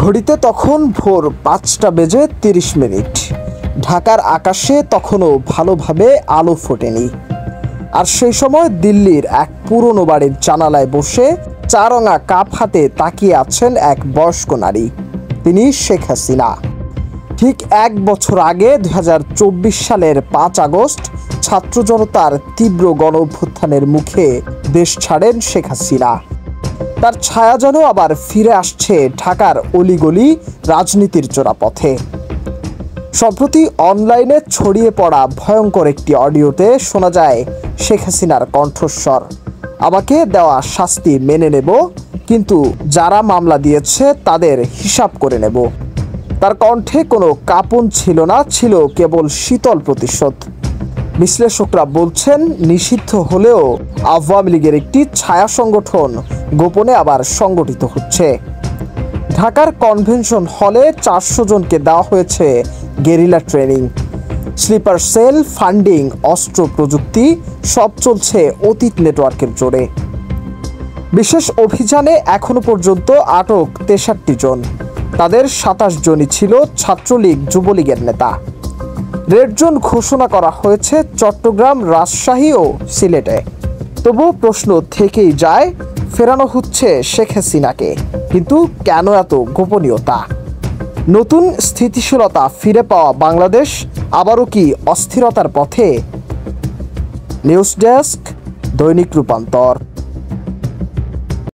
ঘড়িতে তখন ভোর ৫টা বেজে ৩০ মিনিট। ঢাকার আকাশে তখনও ভালোভাবে আলো ফোটেনি। আর সেই সময় দিল্লির এক পুরনো বাড়ির জানালায় বসে চারঙা কাপ হাতে তাকিয়ে আছেন এক বয়স্ক নারী। তিনি শেখ হাসিনা। ঠিক ১ বছর আগে ২০২৪ সালের ৫ আগস্ট ছাত্র জনতার তীব্র গণঅভ্যুত্থানের মুখে দেশ ছাড়েন শেখ হাসিনা। তার ছায়া যেন আবার ফিরে আসছে ঢাকার অলিগলি রাজনীতির চোরাপথে। সম্প্রতি অনলাইনে ছড়িয়ে পড়া ভয়ঙ্কর একটি অডিওতে শোনা যায় শেখ হাসিনার কণ্ঠস্বর, আমাকে দেওয়া শাস্তি মেনে নেব, কিন্তু যারা মামলা দিয়েছে তাদের হিসাব করে নেব। তার কণ্ঠে কোনো কাঁপন ছিল না, ছিল কেবল শীতল প্রতিশোধ। বিশ্লেষকরা বলছেন, নিষিদ্ধ হলেও আওয়ামী লীগের একটি ছায়া সংগঠন গোপনে আবার সংগঠিত হচ্ছে। ঢাকার কনভেনশন হলে ৪০০ জনকে দেওয়া হয়েছে guerrilla training, sleeper cell, funding, অস্ত্র, প্রযুক্তি সব চলছে অতীত নেটওয়ার্কের জোরে। বিশেষ অভিযানে এখনো পর্যন্ত আটক ৬৩ জন। তাদের ২৭ জনই ছিল ছাত্রলীগ, যুবলীগের নেতা। রেড জোন ঘোষণা করা হয়েছে চট্টগ্রাম, রাজশাহী ও সিলেটে। তবুও প্রশ্ন থেকেই যায়, ফেরানো হচ্ছে শেখ হাসিনাকে, কিন্তু কেন এত গোপনীয়তা? নতুন স্থিতিশীলতা ফিরে পাওয়া বাংলাদেশ আবারও কি অস্থিরতার পথে? নিউজ ডেস্ক, দৈনিক রূপান্তর।